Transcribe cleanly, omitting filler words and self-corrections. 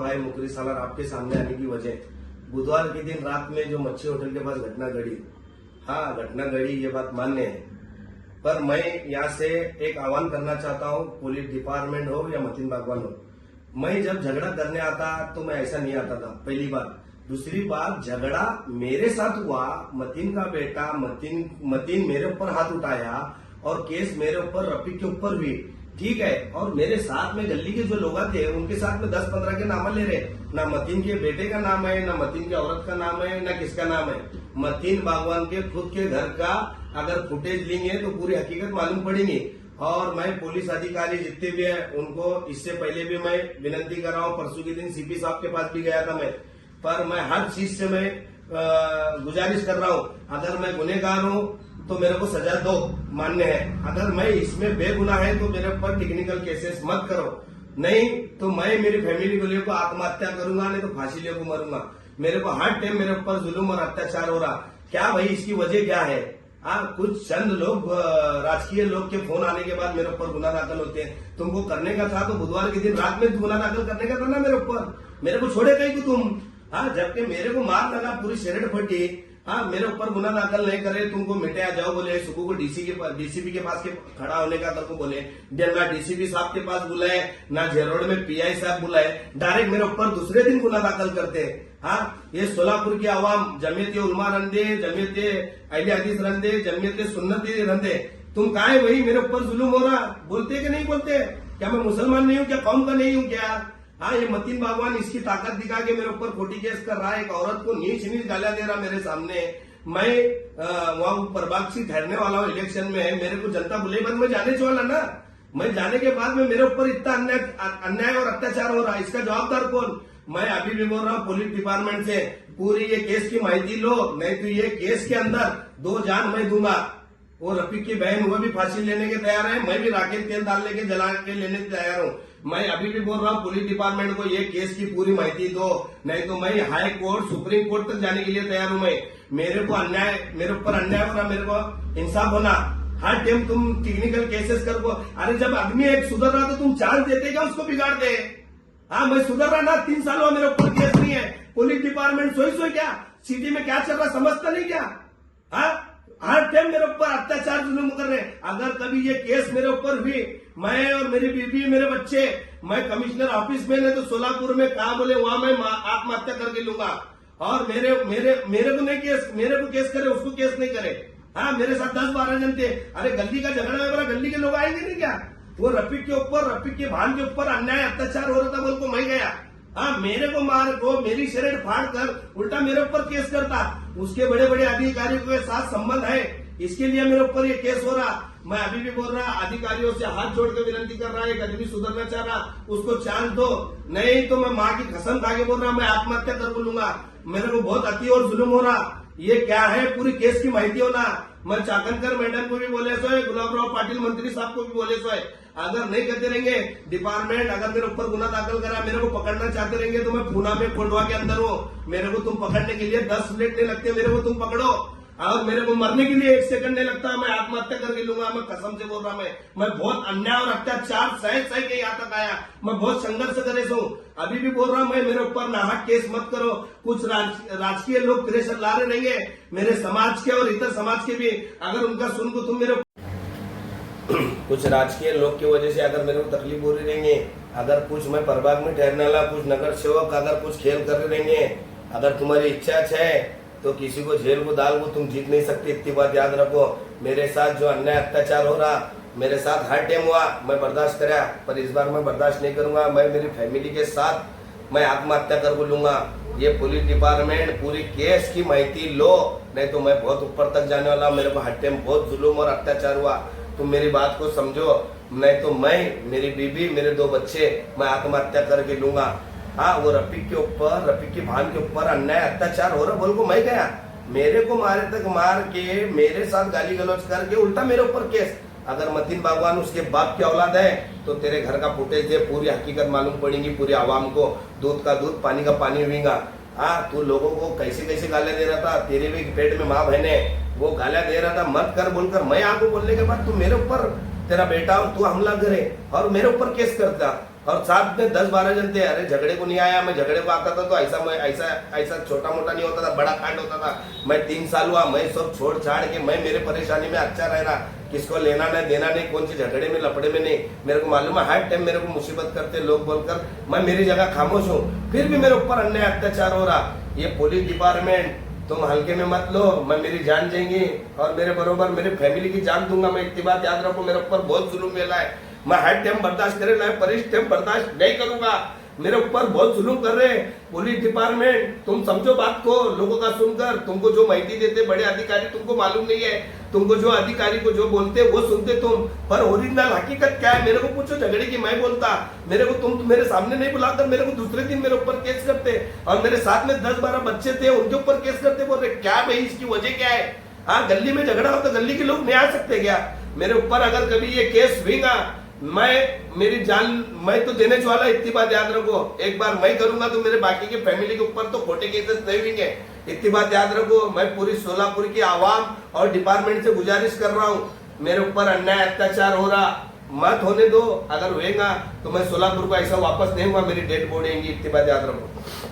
भाई मुकरी सालार आपके सामने आने की वजह, बुधवार के दिन रात में जो मच्छी होटल के पास घटना घड़ी, हाँ घटना घड़ी, ये बात मान्य है। पर मैं यहाँ से एक आह्वान करना चाहता हूँ, पुलिस डिपार्टमेंट हो या मतीन बागवान हो, मैं जब झगड़ा करने आता तो मैं ऐसा नहीं आता था, पहली बात। दूसरी बात, झगड़ा मेरे साथ हुआ, मतीन का बेटा मतीन मेरे ऊपर हाथ उठाया और केस मेरे ऊपर, रफीक के ऊपर भी, ठीक है। और मेरे साथ में गली के जो लोग थे उनके साथ में 10-15 के नाम ले रहे, ना मतीन के बेटे का नाम है, ना मतीन की औरत का नाम है, ना किसका नाम है। मतीन बागवान के खुद के घर का अगर फुटेज लेंगे तो पूरी हकीकत मालूम पड़ेगी। और मैं पुलिस अधिकारी जितने भी हैं उनको इससे पहले भी मैं विनती कर रहा हूँ, परसों के दिन सीपी साहब के पास भी गया था मैं, पर मैं हर चीज से मैं गुजारिश कर रहा हूँ, अगर मैं गुनहगार हूँ तो मेरे को सजा दो, मान्य है। अगर मैं इसमें बेगुनाह है तो मेरे ऊपर टेक्निकल केसेस मत करो, नहीं तो मैं मेरी फैमिली को लेकर आत्महत्या करूंगा, नहीं तो फांसी लेकर मरूंगा। मेरे को हर टाइम मेरे ऊपर जुल्म और अत्याचार हो रहा, क्या भाई इसकी वजह क्या है? कुछ चंद लोग, राजकीय लोग के फोन आने के बाद मेरे ऊपर गुना दाखिल होते हैं। तुमको करने का था तो बुधवार के दिन रात में गुना दाखिल करने का था ना मेरे ऊपर, मेरे को छोड़े कहीं को तुम। जबकि मेरे को मार लगा, पूरी शरीर फटी, मेरे ऊपर गुना दाखिल नहीं करे, तुमको मिटे आ जाओ बोले। सुबह को डीसीपी के पास खड़ा होने का तेरे को बोले, ना डीसीपी साहब के पास बुलाए, ना जेरोड में पीआई साहब बुलाए, डायरेक्ट मेरे ऊपर दूसरे दिन गुना दाखिल करते। ये सोलापुर की आवाम, जमीयत उलमा रंदे, जमीयत अहले हदीस रंदे, जमीयत सुन्नती रंदे, तुम कहा है वही मेरे ऊपर जुल्म हो रहा, बोलते कि नहीं बोलते? क्या मैं मुसलमान नहीं हूँ क्या, कौम का नहीं हूँ क्या? ये मतीन बागवान इसकी ताकत दिखा के मेरे ऊपर खोटी केस कर रहा है, एक औरत को नीच गालियां दे रहा मेरे सामने। मैं वहां परबाग ठहरने वाला हूँ, इलेक्शन में मेरे को जनता बुले बंद में जाने वाला ना, मैं जाने के बाद में मेरे ऊपर इतना अन्याय और अत्याचार हो रहा है, इसका जवाबदार कौन? मैं अभी भी बोल रहा हूँ पुलिस डिपार्टमेंट से, पूरी ये केस की माहिती लो, नहीं तो ये केस के अंदर 2 जान मैं दूंगा। वो रफीक की बहन, वो भी फांसी लेने के तैयार है, मैं भी राकेश तेल डालने के जला के लेने के तैयार हूँ। मैं अभी भी बोल रहा हूँ पुलिस डिपार्टमेंट को ये केस की पूरी माहिती दो, नहीं तो मैं हाई कोर्ट, सुप्रीम कोर्ट तक जाने के लिए तैयार हूँ। मैं, मेरे को अन्याय, मेरे ऊपर अन्याय हो रहा, मेरे को इंसाफ होना। हर टाइम तुम टेक्निकल केसेस कर को, अरे जब आदमी एक सुधर रहा तो तुम चांस देते क्या उसको बिगाड़ दे? मैं सुधर रहा ना, 3 साल हुआ मेरे ऊपर केस नहीं है। पुलिस डिपार्टमेंट सोई क्या सिटी में क्या चल रहा समझता नहीं क्या? हर टाइम मेरे ऊपर अत्याचार जुल्म कर रहे हैं। अगर कभी ये केस मेरे ऊपर हुई, मैं और मेरी बीवी, मेरे बच्चे, मैं कमिश्नर ऑफिस में नहीं तो सोलापुर में कहा बोले वहां मैं आत्महत्या करके लूंगा। और मेरे को नहीं केस, मेरे को केस करे, उसको केस नहीं करे। मेरे साथ 10-12 जन थे। अरे गली का झगड़ा है, गली के लोग आएंगे नहीं क्या? वो रफीक के ऊपर, रफीक के भान के ऊपर अन्याय अत्याचार हो रहा था, बोल को मैं गया, मेरे को मार को, मेरी शरीर फाड़ कर उल्टा मेरे ऊपर केस करता। उसके बड़े बड़े अधिकारियों के साथ संबंध है, इसके लिए मेरे ऊपर ये केस हो रहा। मैं अभी भी बोल रहा, अधिकारियों से हाथ जोड़ के विनती कर रहा है, एक आदमी सुधरना चाह रहा, उसको चांस दो, नहीं तो मैं माँ की कसम खा के बोल रहा, मैं आत्महत्या कर लूंगा। मेरे को बहुत अति और जुल्म हो रहा। ये क्या है, पूरी केस की माहिती होना। मैं चाकनकर मैडम को भी बोले सो है, गुलाबराव पाटिल मंत्री साहब को भी बोले सो है, अगर नहीं करते रहेंगे डिपार्टमेंट, अगर मेरे ऊपर गुना दाखिल करा, मेरे को पकड़ना चाहते रहेंगे तो मैं पूना में कोंडवा के अंदर हूँ। मेरे को तुम पकड़ने के लिए 10 मिनट नहीं लगते, मेरे को तुम पकड़ो, और मेरे को मरने के लिए 1 सेकंड नहीं लगता। मैं आत्महत्या करके लूंगा, मैं कसम से बोल रहा। मैं बहुत अन्याय और अत्याचार सह के यहाँ तक आया, मैं बहुत संघर्ष करे हूँ। अभी भी बोल रहा हूँ, मैं मेरे ऊपर नाहक केस मत करो। कुछ राजकीय लोग प्रेशर ला रहे रहेंगे, मेरे समाज के और इतर समाज के भी, अगर उनका सुन को तुम मेरे कुछ राजकीय लोग की वजह से अगर मेरे को तकलीफ हो रही रहेंगे, अगर कुछ मैं प्रभाग में ठहरने वाला, कुछ नगर सेवक अगर कुछ खेल कर रहे रहेंगे, अगर तुम्हारी इच्छा है तो किसी को जेल को डाल को तुम जीत नहीं सकते, इतनी बात याद रखो। मेरे साथ जो अन्याय अत्याचार हो रहा, मेरे साथ हर टाइम हुआ, मैं बर्दाश्त करा, पर इस बार मैं बर्दाश्त नहीं करूंगा। मैं मेरी फैमिली के साथ मैं आत्महत्या कर लूंगा। ये पुलिस डिपार्टमेंट पूरी केस की माहिती लो, नहीं तो मैं बहुत ऊपर तक जाने वाला। मेरे को हर टाइम बहुत जुल्म और अत्याचार हुआ, तुम मेरी बात को समझो, नहीं तो मैं, मेरी बीवी, मेरे 2 बच्चे, मैं आत्महत्या करके लूंगा। वो रफीक के ऊपर, रफीक की भान के ऊपर अन्याय अत्याचार हो रहा, बोल को मैं गया, मेरे को मारे तक मार के, मेरे साथ गाली गलौज करके उल्टा मेरे ऊपर केस। अगर मतीन बागवान उसके बाप की औलाद है तो तेरे घर का फुटेज दे, पूरी हकीकत मालूम पड़ेगी पूरी आवाम को, दूध का दूध, पानी का पानी हुईगा। तू लोगों को कैसे कैसे गालियां दे रहा था, तेरे भी पेट में माँ बहने, वो गालियां दे रहा था, मत कर बोलकर। मैं आपको बोलने के बाद तू मेरे ऊपर, तेरा बेटा तू हमला करे और मेरे ऊपर केस करता, और साथ में 10-12 जन थे। अरे झगड़े को नहीं आया, मैं झगड़े को आता था तो ऐसा छोटा मोटा नहीं होता था, बड़ा कांड होता था। मैं 3 साल हुआ, मैं सब छोड़ छाड़ के मैं मेरे परेशानी में अच्छा रह रहा, किसको लेना नहीं देना नहीं, कौन सी झगड़े में लपड़े में नहीं। मेरे को मालूम है हर टाइम मेरे को मुसीबत करते लोग बोलकर, मैं मेरी जगह खामोश हूँ, फिर भी मेरे ऊपर अन्याय अत्याचार हो रहा। ये पुलिस डिपार्टमेंट तुम हल्के में मत लो, मैं मेरी जान जाएंगी और मेरे बरोबर मेरी फैमिली की जान दूंगा मैं। इतनी बात याद रखो, मेरे ऊपर बहुत जुल्म मिला है, मैं हर टाइम बर्दाश्त करे ना, पर इस टाइम बर्दाश्त नहीं करूंगा। मेरे ऊपर बहुत जुल्म कर रहे हैं पुलिस डिपार्टमेंट, तुम समझो बात को। लोगों का सुनकर तुमको जो माहिती देते बड़े अधिकारी, तुमको मालूम नहीं है, तुमको जो अधिकारी को जो बोलते वो सुनते तुम, पर ओरिजिनल हकीकत क्या है मेरे को पूछो। झगड़े की मैं बोलता, मेरे को तुम मेरे सामने नहीं बुलाकर मेरे को दूसरे दिन मेरे ऊपर केस करते, और मेरे साथ में 10-12 बच्चे थे उनके ऊपर केस करते। बोल रहे क्या भाई, इसकी वजह क्या है? हाँ, गली में झगड़ा हो तो गली के लोग नहीं आ सकते क्या? मेरे ऊपर अगर कभी ये केस हुईगा, मैं मेरी जान मैं तो देने वाला, इतनी बात याद रखो। एक बार मैं करूंगा तो मेरे बाकी के फैमिली के ऊपर तो खोटे केसेस नहीं होंगे, इतनी बात याद रखो। मैं पूरी सोलापुर की आवाम और डिपार्टमेंट से गुजारिश कर रहा हूँ, मेरे ऊपर अन्याय अत्याचार हो रहा मत होने दो। अगर होएगा तो मैं सोलापुर को ऐसा वापस नहीं हुआ, मेरी डेड बॉडी आएंगी, इतनी बात याद रखो।